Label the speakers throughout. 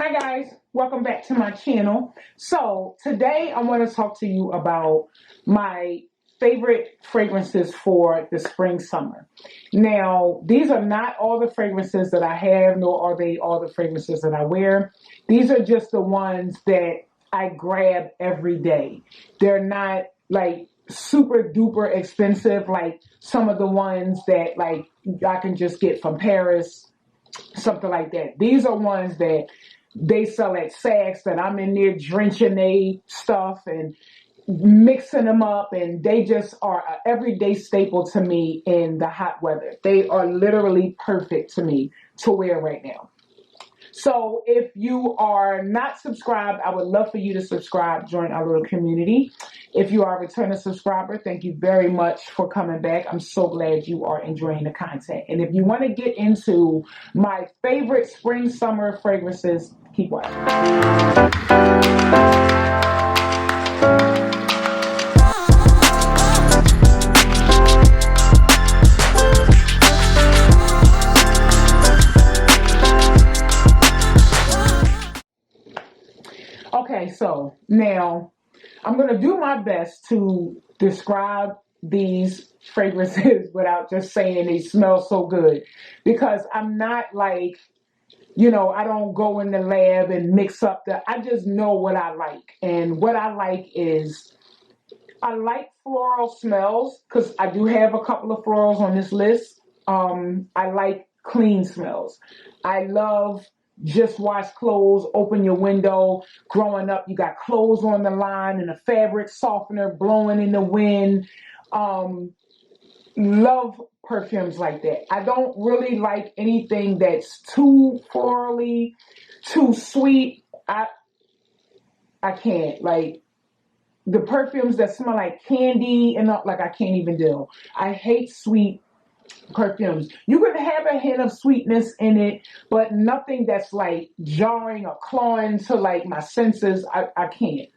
Speaker 1: Hi guys, welcome back to my channel. So today I want to talk to you about my favorite fragrances for the spring summer. Now, these are not all the fragrances that I have, nor are they all the fragrances that I wear. These are just the ones that I grab every day. They're not like super duper expensive like some of the ones that like I can just get from Paris, something like that. These are ones that they sell at Saks that I'm in there drenching they stuff and mixing them up, and they just are an everyday staple to me in the hot weather. They are literally perfect to me to wear right now. So if you are not subscribed, I would love for you to subscribe, join our little community. If you are a returning subscriber, thank you very much for coming back. I'm so glad you are enjoying the content. And if you want to get into my favorite spring, summer fragrances, keep watching. Okay, so now I'm going to do my best to describe these fragrances without just saying they smell so good, because I'm not like, I don't go in the lab and mix up I just know what I like. And what I like is I like floral smells because I do have a couple of florals on this list. I like clean smells. I love just wash clothes, open your window. Growing up, you got clothes on the line and a fabric softener blowing in the wind. Love perfumes like that. I don't really like anything that's too florally, too sweet. I can't. Like, the perfumes that smell like candy and like, I can't even deal. I hate sweet perfumes. You can have a hint of sweetness in it, but nothing that's like jarring or clawing to like my senses. I can't.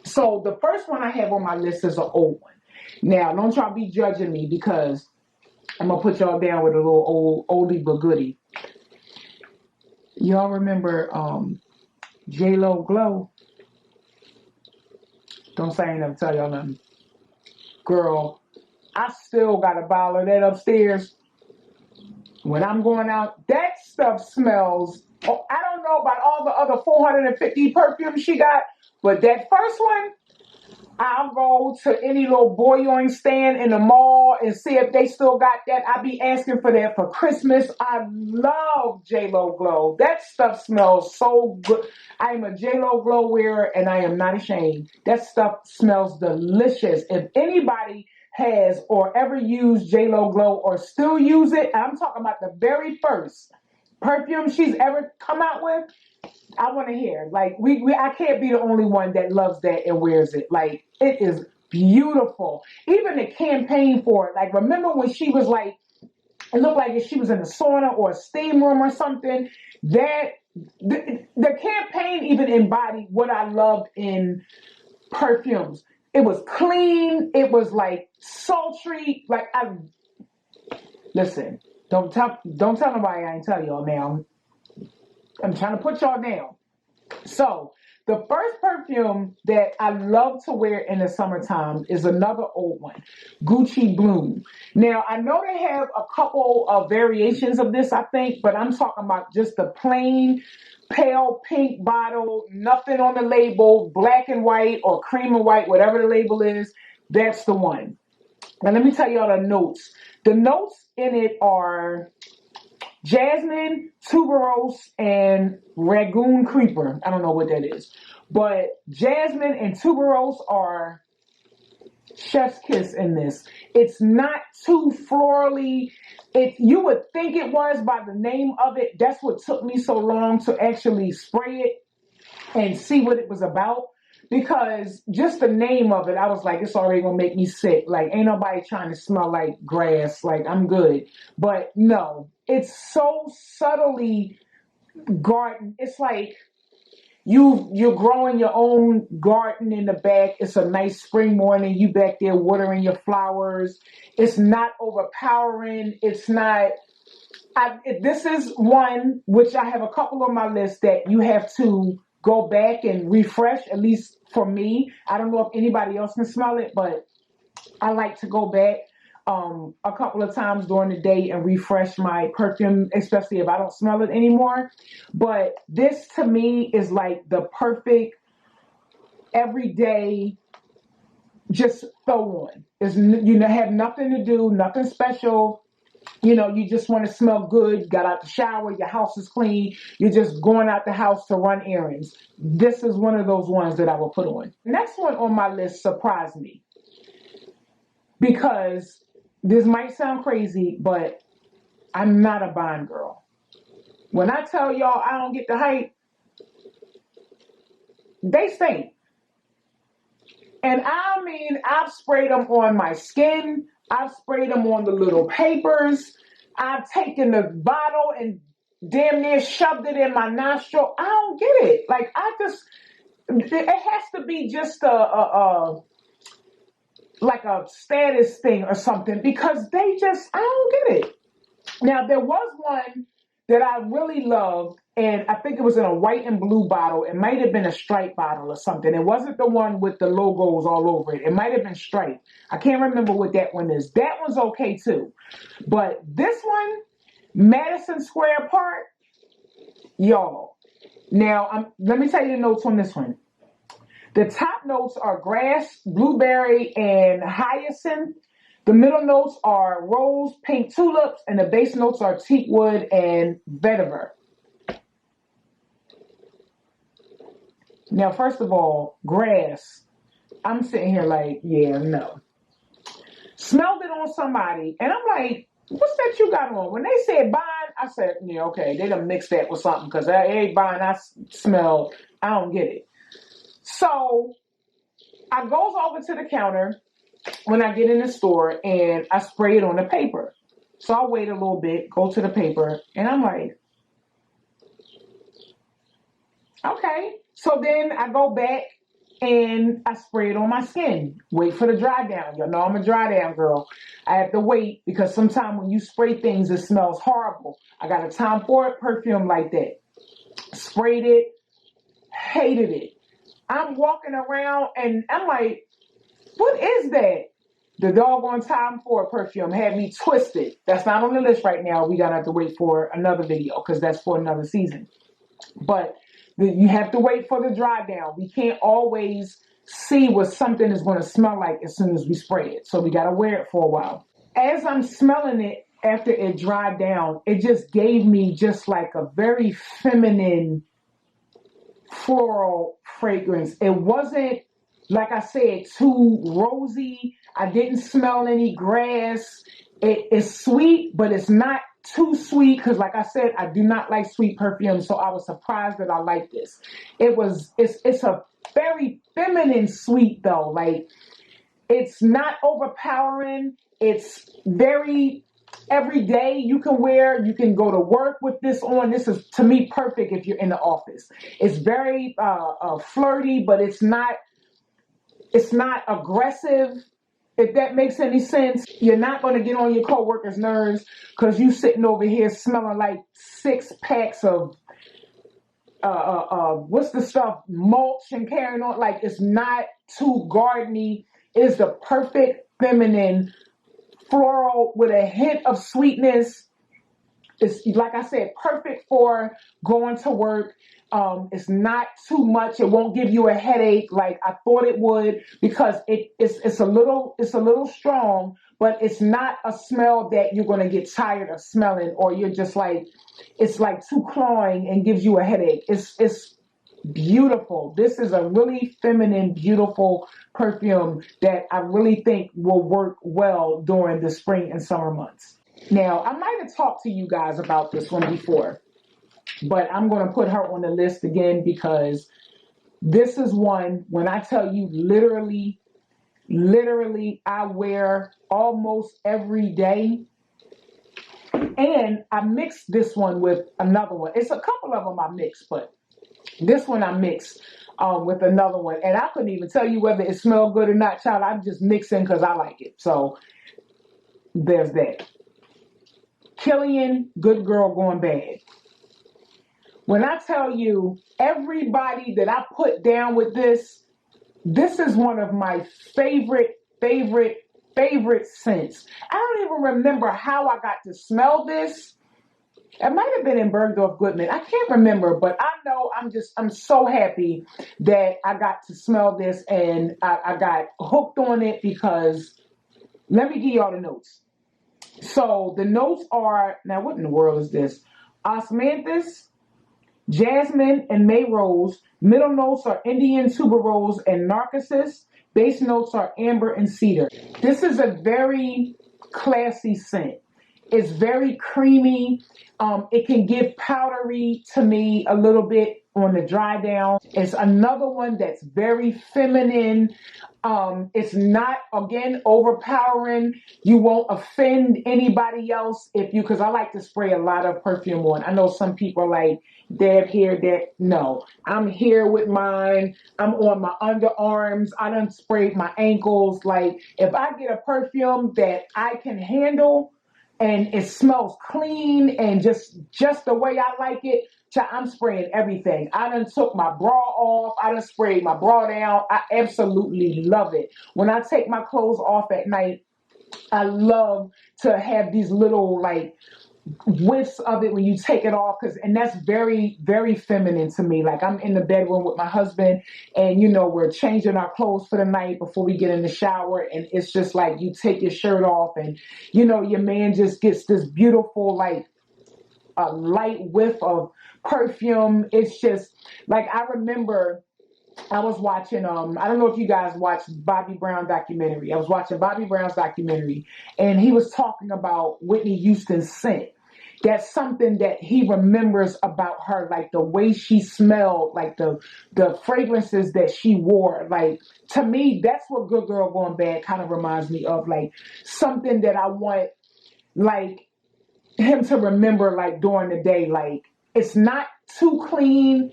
Speaker 1: So the first one I have on my list is an old one. Now, don't y'all be judging me because I'm going to put y'all down with a little oldie but goodie. Y'all remember Jlo Glow? Don't say I ain't never tell y'all nothing. Girl, I still got a bottle of that upstairs. When I'm going out, that stuff smells. Oh, I don't know about all the other 450 perfumes she got, but that first one, I'll go to any little boyoing stand in the mall and see if they still got that. I'll be asking for that for Christmas. I love Jlo Glow. That stuff smells so good. I'm a Jlo Glow wearer, and I am not ashamed. That stuff smells delicious. If anybody has or ever used Jlo Glow or still use it, I'm talking about the very first perfume she's ever come out with, I want to hear. Like, I can't be the only one that loves that and wears it. Like, it is beautiful. Even the campaign for it. Like, remember when she was like, it looked like if she was in a sauna or a steam room or something. That the campaign even embodied what I loved in perfumes. It was clean. It was like sultry. Like, listen. Don't tell nobody I ain't tell y'all now. I'm trying to put y'all down. So the first perfume that I love to wear in the summertime is another old one, Gucci Bloom. Now, I know they have a couple of variations of this, I think, but I'm talking about just the plain pale pink bottle, nothing on the label, black and white or cream and white, whatever the label is. That's the one. Now, let me tell y'all the notes. The notes in it are jasmine, tuberose, and Rangoon creeper. I don't know what that is. But jasmine and tuberose are chef's kiss in this. It's not too florally. You would think it was by the name of it. That's what took me so long to actually spray it and see what it was about. Because just the name of it, I was like, it's already going to make me sick. Like, ain't nobody trying to smell like grass. Like, I'm good. But no, it's so subtly garden. It's like you're growing your own garden in the back. It's a nice spring morning. You back there watering your flowers. It's not overpowering. It's not This is one which I have a couple on my list that you have to go back and refresh, at least for me. I don't know if anybody else can smell it, but I like to go back a couple of times during the day and refresh my perfume, especially if I don't smell it anymore. But this to me is like the perfect everyday just throw on. It's, you know, have nothing to do, nothing special. You know, you just want to smell good, got out the shower, your house is clean, you're just going out the house to run errands. This is one of those ones that I will put on. Next one on my list surprised me because this might sound crazy, but I'm not a Bond girl. When I tell y'all I don't get the hype, they stink. And I mean, I've sprayed them on my skin. I've sprayed them on the little papers. I've taken the bottle and damn near shoved it in my nostril. I don't get it. Like, it has to be just like a status thing or something because I don't get it. Now, there was one that I really loved, and I think it was in a white and blue bottle. It might have been a striped bottle or something. It wasn't the one with the logos all over it. It might have been striped. I can't remember what that one is. That one's okay too. But this one, Madison Square Park, y'all. Now, let me tell you the notes on this one. The top notes are grass, blueberry, and hyacinth. The middle notes are rose, pink tulips, and the base notes are teak wood and vetiver. Now, first of all, grass. I'm sitting here like, yeah, no. Smelled it on somebody, and I'm like, what's that you got on? When they said Bond, I said, yeah, okay, they done mixed that with something because every Bond I smell, I don't get it. So I goes over to the counter when I get in the store and I spray it on the paper. So I wait a little bit, go to the paper, and I'm like, okay. So then I go back and I spray it on my skin. Wait for the dry down. Y'all know I'm a dry down girl. I have to wait because sometimes when you spray things, it smells horrible. I got a Tom Ford perfume like that. Sprayed it, hated it. I'm walking around and I'm like, what is that? The doggone Tom Ford perfume had me twisted. That's not on the list right now. We gotta have to wait for another video because that's for another season. But you have to wait for the dry down. We can't always see what something is going to smell like as soon as we spray it. So we got to wear it for a while. As I'm smelling it after it dried down, it just gave me just like a very feminine floral fragrance. It wasn't, like I said, too rosy. I didn't smell any grass. It is sweet, but it's not too sweet because, like I said, I do not like sweet perfume, so I was surprised that I liked this. It's a very feminine sweet though. Like, it's not overpowering. It's very everyday. You can wear. You can go to work with this on. This is, to me, perfect if you're in the office. It's very flirty, but it's not aggressive. If that makes any sense. You're not going to get on your coworkers' nerves because you sitting over here smelling like 6 packs of what's the stuff, mulch and carrying on. Like, it's not too gardeny. It's the perfect feminine floral with a hint of sweetness. It's, like I said, perfect for going to work. It's not too much. It won't give you a headache like I thought it would because it's a little strong, but it's not a smell that you're going to get tired of smelling or you're just like, it's like too cloying and gives you a headache. It's beautiful. This is a really feminine, beautiful perfume that I really think will work well during the spring and summer months. Now, I might have talked to you guys about this one before, but I'm going to put her on the list again because this is one, when I tell you literally, I wear almost every day. And I mixed this one with another one. It's a couple of them I mixed, but this one I mixed with another one. And I couldn't even tell you whether it smelled good or not, child. I'm just mixing because I like it. So there's that. Killian, Good Girl Gone Bad. When I tell you, everybody that I put down with this is one of my favorite scents. I don't even remember how I got to smell this. It might have been in Bergdorf Goodman. I can't remember, but I know I'm so happy that I got to smell this and I got hooked on it because let me give y'all the notes. So the notes are, now what in the world is this? Osmanthus, jasmine, and May rose. Middle notes are Indian tuberose and narcissus. Base notes are amber and cedar. This is a very classy scent. It's very creamy. It can give powdery to me a little bit on the dry down. It's another one that's very feminine. It's not, again, overpowering. You won't offend anybody else because I like to spray a lot of perfume on. I know some people are like, Deb here, Deb. No, I'm here with mine. I'm on my underarms. I done sprayed my ankles. Like, if I get a perfume that I can handle, and it smells clean and just the way I like it, I'm spraying everything. I done took my bra off. I done sprayed my bra down. I absolutely love it. When I take my clothes off at night, I love to have these little like whiffs of it when you take it off, and that's very, very feminine to me. Like, I'm in the bedroom with my husband and we're changing our clothes for the night before we get in the shower, and it's just like you take your shirt off and your man just gets this beautiful like a light whiff of perfume. It's just like, I remember I was watching, I don't know if you guys watched Bobby Brown documentary. I was watching Bobby Brown's documentary, and he was talking about Whitney Houston's scent. That's something that he remembers about her, like the way she smelled, like the fragrances that she wore. Like, to me, that's what Good Girl Gone Bad kind of reminds me of, like something that I want, like, him to remember, like, during the day. Like, it's not too clean,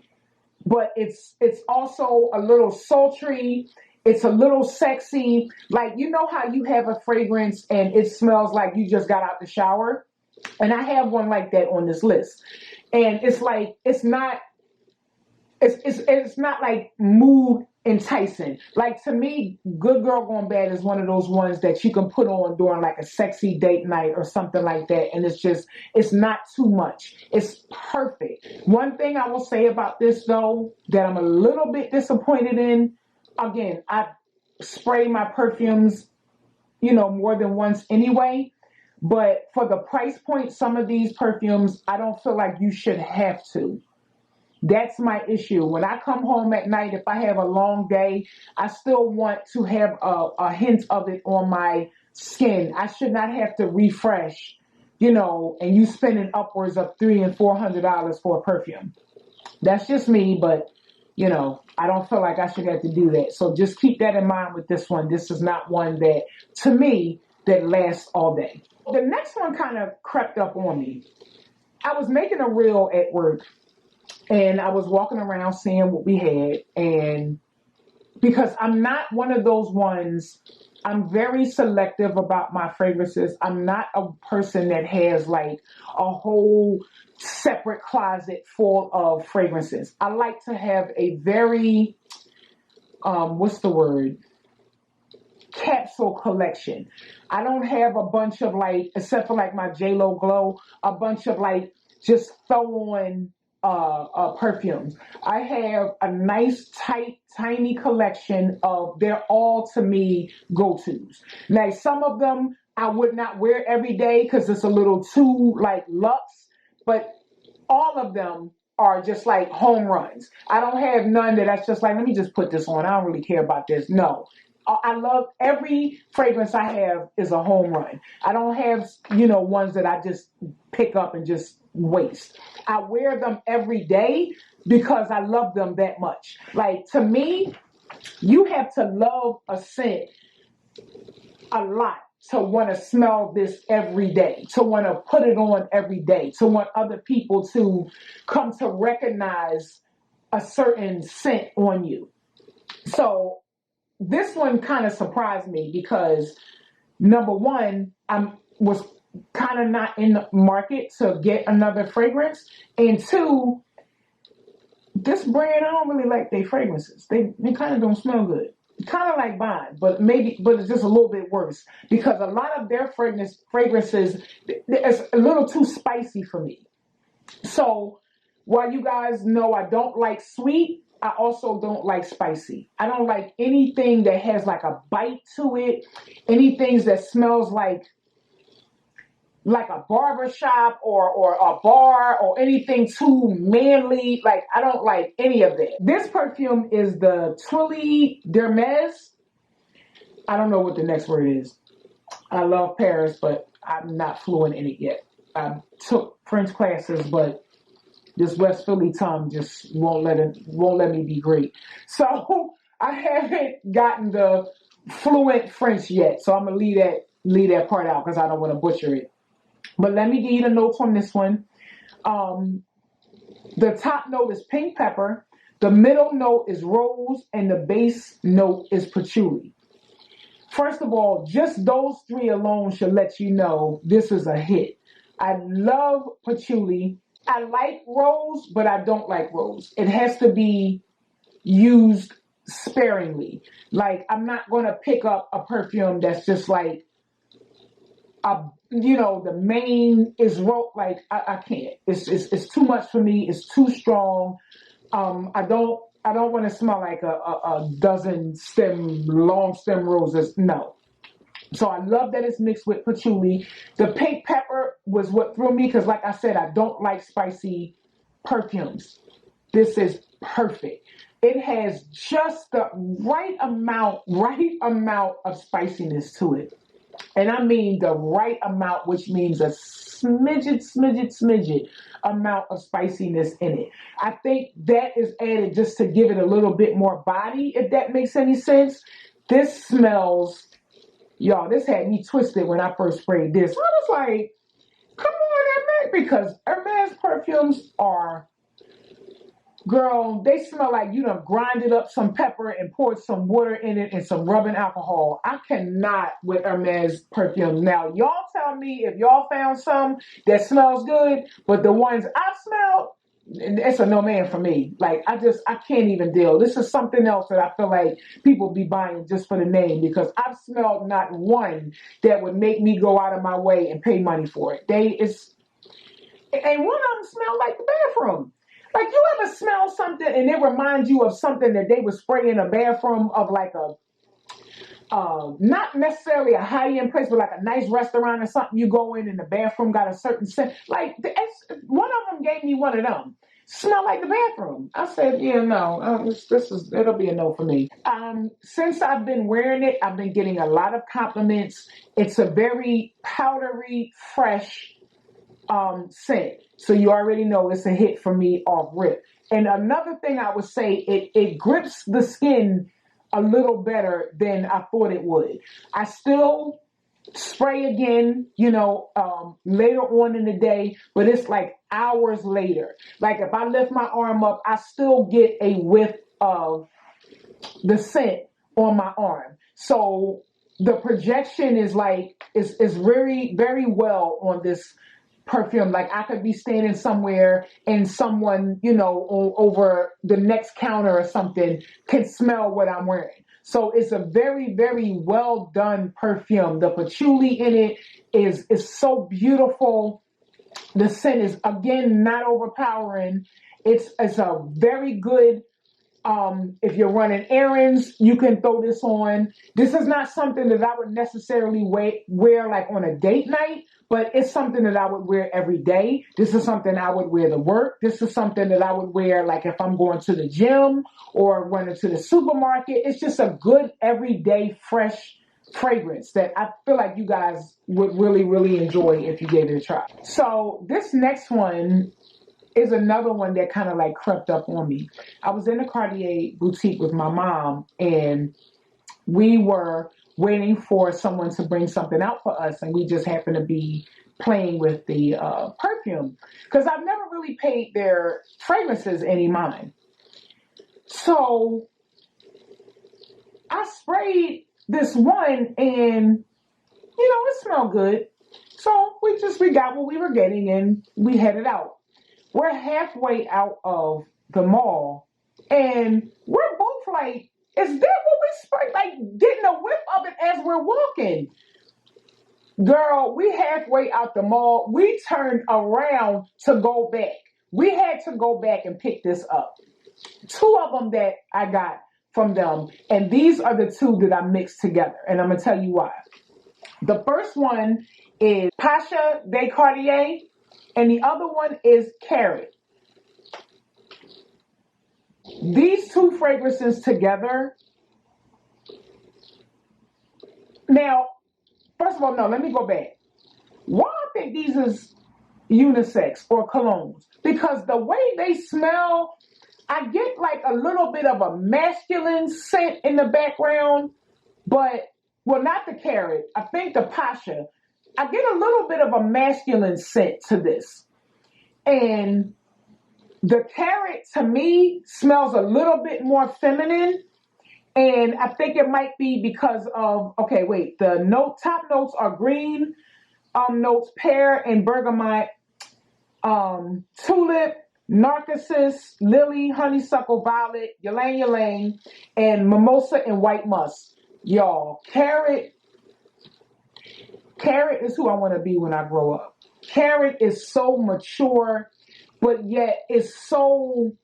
Speaker 1: but it's also a little sultry. It's a little sexy. Like, how you have a fragrance and it smells like you just got out the shower? And I have one like that on this list. And it's like, it's not like mood enticing. Like, to me, Good Girl Gone Bad is one of those ones that you can put on during like a sexy date night or something like that. And it's not too much. It's perfect. One thing I will say about this though, that I'm a little bit disappointed in, again, I spray my perfumes, more than once anyway. But for the price point, some of these perfumes, I don't feel like you should have to. That's my issue. When I come home at night, if I have a long day, I still want to have a hint of it on my skin. I should not have to refresh, and you spending upwards of $300 and $400 for a perfume. That's just me, but I don't feel like I should have to do that. So just keep that in mind with this one. This is not one that, to me, that lasts all day. The next one kind of crept up on me. I was making a reel at work, and I was walking around seeing what we had, and because I'm not one of those ones, I'm very selective about my fragrances. I'm not a person that has like a whole separate closet full of fragrances. I like to have a very, capsule collection. I don't have a bunch of like, except for like my Jlo Glow, a bunch of like just throw on perfumes. I have a nice, tight, tiny collection of, they're all to me go-tos. Now, some of them I would not wear every day because it's a little too like luxe, but all of them are just like home runs. I don't have none that's just like, let me just put this on. I don't really care about this. No. I love every fragrance I have is a home run. I don't have, ones that I just pick up and just waste. I wear them every day because I love them that much. Like, to me, you have to love a scent a lot to want to smell this every day, to want to put it on every day, to want other people to come to recognize a certain scent on you. So this one kind of surprised me because, number one, I was kind of not in the market to get another fragrance. And two, this brand, I don't really like their fragrances. They kind of don't smell good. Kind of like mine, but it's just a little bit worse because a lot of their fragrances, it's a little too spicy for me. So while you guys know I don't like sweet, I also don't like spicy. I don't like anything that has like a bite to it, anything that smells like a barber shop or a bar or anything too manly. Like, I don't like any of that. This perfume is the Twilly dermes. I don't know what the next word is. I love Paris, but I'm not fluent in it yet. I took French classes, but this West Philly tongue just won't let me be great. So I haven't gotten the fluent French yet. So I'm gonna leave that part out because I don't want to butcher it. But let me give you the notes on this one. The top note is pink pepper. The middle note is rose, and the base note is patchouli. First of all, just those three alone should let you know this is a hit. I love patchouli. I like rose, but I don't like rose. It has to be used sparingly. Like, I'm not going to pick up a perfume that's just like, the main is like, I can't. It's too much for me. It's too strong. I don't want to smell like a dozen long stem roses. No. So I love that it's mixed with patchouli. The pink pepper was what threw me because, like I said, I don't like spicy perfumes. This is perfect. It has just the right amount of spiciness to it. And I mean the right amount, which means a smidget amount of spiciness in it. I think that is added just to give it a little bit more body, if that makes any sense. This smells, y'all, this had me twisted when I first sprayed this. I was like, come on, Hermes, because Hermes perfumes are, girl, they smell like you done grinded up some pepper and poured some water in it and some rubbing alcohol. I cannot with Hermes perfumes. Now, y'all tell me if y'all found some that smells good, but the ones I've smelled, it's a no man for me. Like, I can't even deal. This is something else that I feel like people be buying just for the name because I've smelled not one that would make me go out of my way and pay money for it. And one of them smelled like the bathroom. Like, you ever smell something and it reminds you of something that they would spray in a bathroom of like not necessarily a high-end place, but like a nice restaurant or something you go in and the bathroom got a certain scent. Like, one of them gave me one of them. Smell like the bathroom. I said, yeah, no, it'll be a no for me. Since I've been wearing it, I've been getting a lot of compliments. It's a very powdery, fresh scent. So you already know it's a hit for me off rip. And another thing I would say, it grips the skin a little better than I thought it would. I still spray again, later on in the day, but it's like hours later. Like, if I lift my arm up, I still get a whiff of the scent on my arm. So the projection is very, very well on this perfume. Like, I could be standing somewhere and someone, over the next counter or something can smell what I'm wearing. So it's a very, very well done perfume. The patchouli in it is so beautiful. The scent is, again, not overpowering. It's a very good, if you're running errands, you can throw this on. This is not something that I would necessarily wear like on a date night, but it's something that I would wear every day. This is something I would wear to work. This is something that I would wear like if I'm going to the gym or running to the supermarket. It's just a good everyday fresh fragrance that I feel like you guys would really, really enjoy if you gave it a try. So this next one is another one that kind of like crept up on me. I was in a Cartier boutique with my mom, and we were waiting for someone to bring something out for us, and we just happened to be playing with the perfume because I've never really paid their fragrances any mind. So I sprayed this one, and it smelled good. So we got what we were getting and we headed out. We're halfway out of the mall and we're both like, is that what we expect? Like getting a whiff of it as we're walking. Girl, we halfway out the mall. We turned around to go back. We had to go back and pick this up. Two of them that I got from them, and these are the two that I mixed together, and I'm gonna tell you why. The first one is Pasha de Cartier, and the other one is Carrot. These two fragrances together. Now, first of all, no, let me go back. Why I think these is unisex or colognes? Because the way they smell, I get like a little bit of a masculine scent in the background, but, well, not the Carrot. I think the Pasha. I get a little bit of a masculine scent to this. And the Carrot, to me, smells a little bit more feminine. And I think it might be because of, okay, wait, the top notes are green notes, pear and bergamot, tulip, narcissus, lily, honeysuckle, violet, ylang ylang, and mimosa and white musk. Y'all, Carrot is who I want to be when I grow up. Carrot is so mature, but yet it's so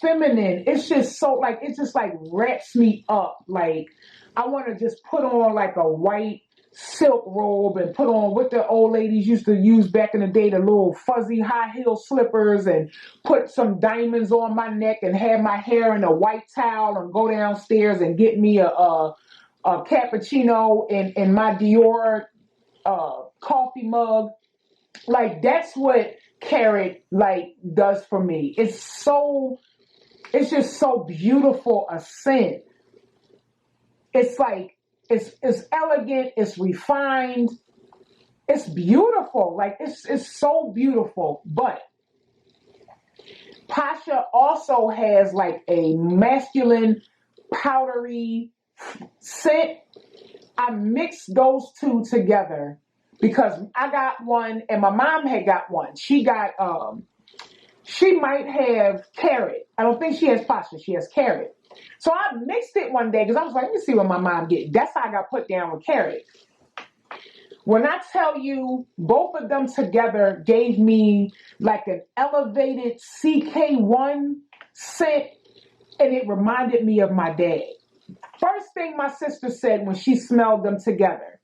Speaker 1: feminine. It's just so like, it just like wraps me up. Like I want to just put on like a white silk robe and put on what the old ladies used to use back in the day, the little fuzzy high heel slippers, and put some diamonds on my neck and have my hair in a white towel and go downstairs and get me a cappuccino in my Dior coffee mug. Like that's what Carrot like does for me. It's just so beautiful a scent. It's like it's elegant, it's refined, it's beautiful. Like it's so beautiful. But Pasha also has like a masculine, powdery scent. I mixed those two together because I got one and my mom had got one. She might have Carrot. I don't think she has Pasha. She has Carrot. So I mixed it one day because I was like, let me see what my mom get. That's how I got put down with Carrot. When I tell you both of them together gave me like an elevated CK1 scent, and it reminded me of my dad. First thing my sister said when she smelled them together,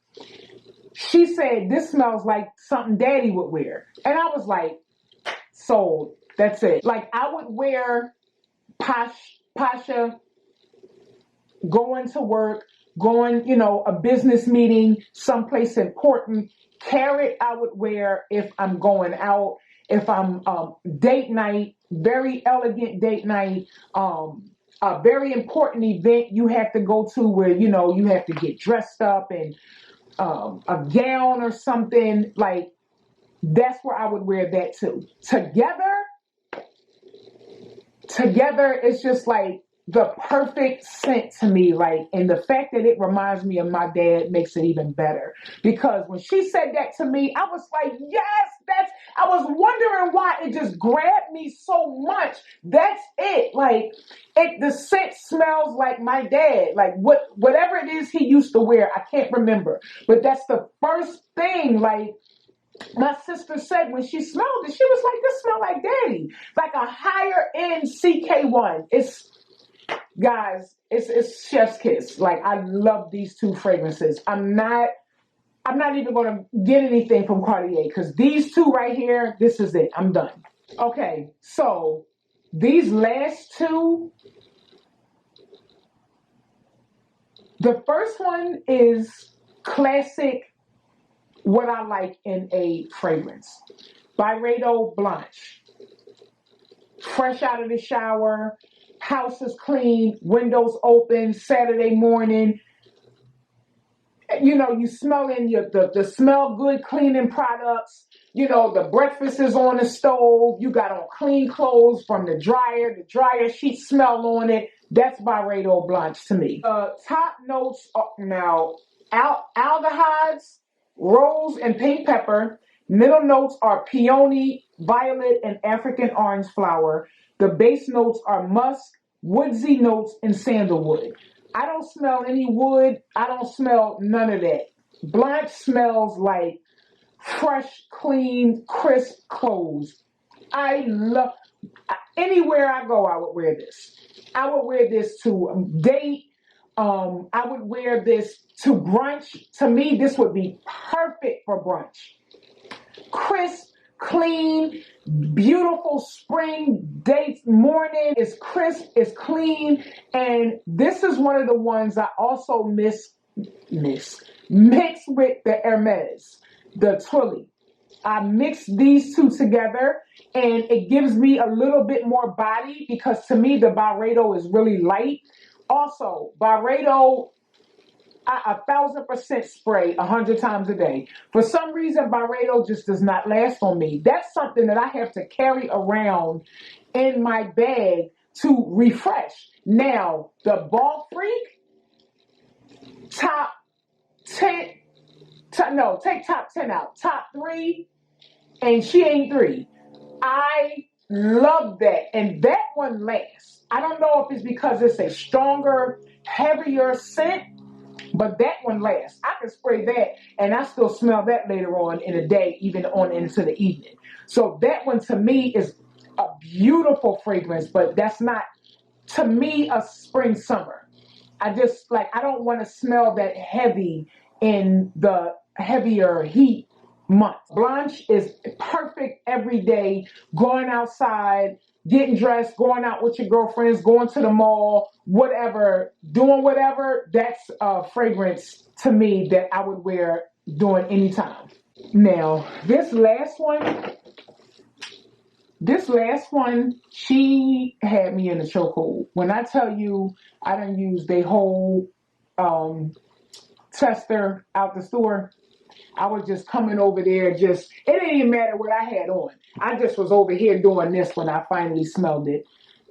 Speaker 1: she said, this smells like something daddy would wear. And I was like, sold. That's it. Like I would wear Pasha going to work, going, a business meeting, someplace important. Carrot I would wear if I'm going out, if I'm date night, very elegant date night, a very important event you have to go to where, you have to get dressed up and a gown or something. Like that's where I would wear that too. Together, it's just like the perfect scent to me. Like, and the fact that it reminds me of my dad makes it even better. Because when she said that to me, I was like, yes, I was wondering why it just grabbed me so much. That's it. Like, the scent smells like my dad. Like, whatever it is he used to wear, I can't remember. But that's the first thing, like, my sister said when she smelled it, she was like, this smells like daddy. Like a higher end CK1. It's chef's kiss. Like I love these two fragrances. I'm not even going to get anything from Cartier because these two right here, this is it. I'm done. Okay, so these last two, the first one is classic, what I like in a fragrance. Byredo Blanche. Fresh out of the shower, house is clean, windows open, Saturday morning. You smelling the smell good cleaning products. The breakfast is on the stove. You got on clean clothes from the dryer sheet smell on it. That's Byredo Blanche to me. Top notes are now aldehydes, rose and pink pepper. Middle notes are peony, violet, and African orange flower. The base notes are musk, woodsy notes, and sandalwood. I don't smell any wood. I don't smell none of that. Blanche smells like fresh, clean, crisp clothes. I love, anywhere I go, I would wear this. I would wear this to date. I would wear this to brunch. To me, this would be perfect for brunch. Crisp, clean, beautiful spring date morning. It's crisp, it's clean, and this is one of the ones I also mix with the Hermes, the Twilly. I mix these two together and it gives me a little bit more body because to me the Byredo is really light. Also, Byredo, 1,000% spray 100 times a day. For some reason, Byredo just does not last on me. That's something that I have to carry around in my bag to refresh. Now, the Ball Freak, top 10, take top 10 out. Top 3, and she ain't 3. I love that. And that one lasts. I don't know if it's because it's a stronger, heavier scent, but that one lasts. I can spray that and I still smell that later on in the day, even on into the evening. So that one to me is a beautiful fragrance, but that's not, to me, a spring summer. I don't want to smell that heavy in the heavier heat months. Blanche is perfect every day, going outside, getting dressed, going out with your girlfriends, going to the mall, whatever, doing whatever. That's a fragrance to me that I would wear during any time. Now, this last one, she had me in the chokehold. When I tell you I done used the whole tester out the store, I was just coming over there, it didn't even matter what I had on. I just was over here doing this when I finally smelled it.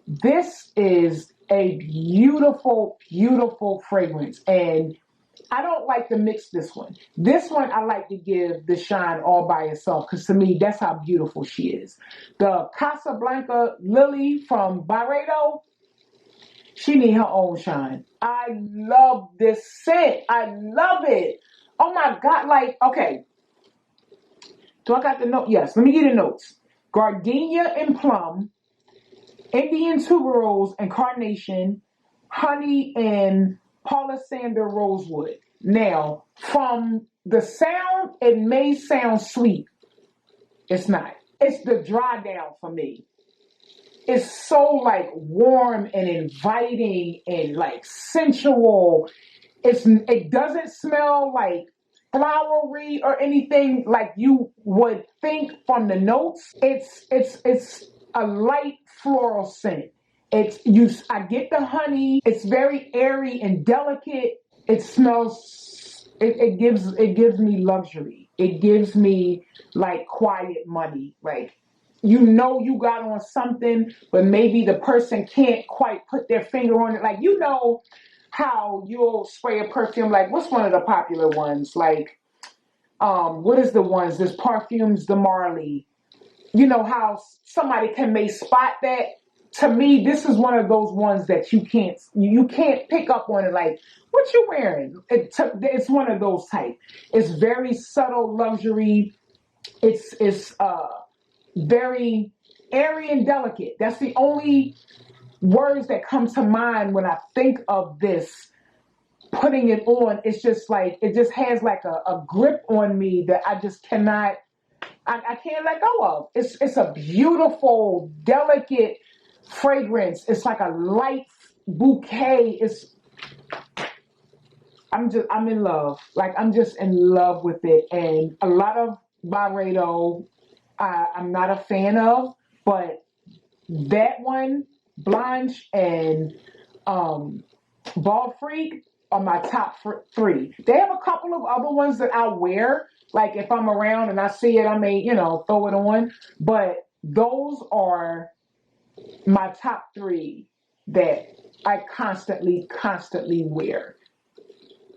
Speaker 1: This is a beautiful, beautiful fragrance. And I don't like to mix this one. This one I like to give the shine all by itself because to me, that's how beautiful she is. The Casablanca Lily from Byredo, she need her own shine. I love this scent. I love it. Oh my God. Like, okay. Do I got the note? Yes. Let me get the notes. Gardenia and plum, Indian tuberose and carnation, honey and palisander rosewood. Now, from the sound, it may sound sweet. It's not. It's the dry down for me. It's so like warm and inviting and like sensual. It doesn't smell like flowery or anything like you would think from the notes. It's a light floral scent. I get the honey. It's very airy and delicate. It smells, it gives me luxury. It gives me like quiet money. Like, you know, you got on something, but maybe the person can't quite put their finger on it. Like, you know how you'll spray a perfume, like what's one of the popular ones? Like, what is the ones? There's Perfumes, the Marley. You know how somebody may spot that? To me, this is one of those ones that you can't pick up on it. Like, what you wearing? It's one of those type. It's very subtle luxury. It's very airy and delicate. That's the only words that come to mind when I think of this. Putting it on, it's just like, it just has like a grip on me that I just cannot, I can't let go of. It's a beautiful, delicate fragrance. It's like a light bouquet. I'm in love. Like, I'm just in love with it. And a lot of Byredo, I'm not a fan of, but that one, Blanche and Ball Freak, are my top 3. They have a couple of other ones that I wear. Like, if I'm around and I see it, I may, throw it on. But those are my top 3 that I constantly wear.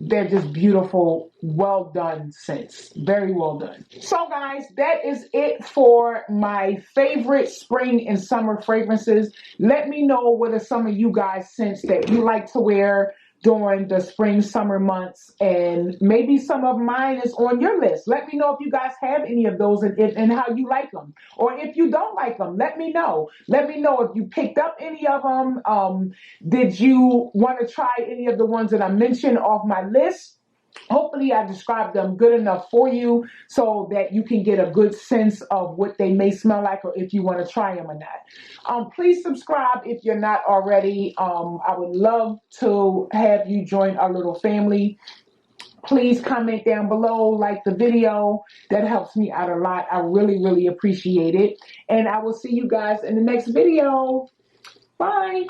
Speaker 1: they're just beautiful, well done scents. Very well done. So guys, that is it for my favorite spring and summer fragrances. Let me know what are some of you guys scents that you like to wear during the spring summer months, and maybe some of mine is on your list. Let me know if you guys have any of those and how you like them, or if you don't like them, let me know. Let me know if you picked up any of them. Did you want to try any of the ones that I mentioned off my list? Hopefully I described them good enough for you so that you can get a good sense of what they may smell like, or if you want to try them or not. Please subscribe if you're not already. I would love to have you join our little family. Please comment down below, like the video. That helps me out a lot. I really, really appreciate it. And I will see you guys in the next video. Bye.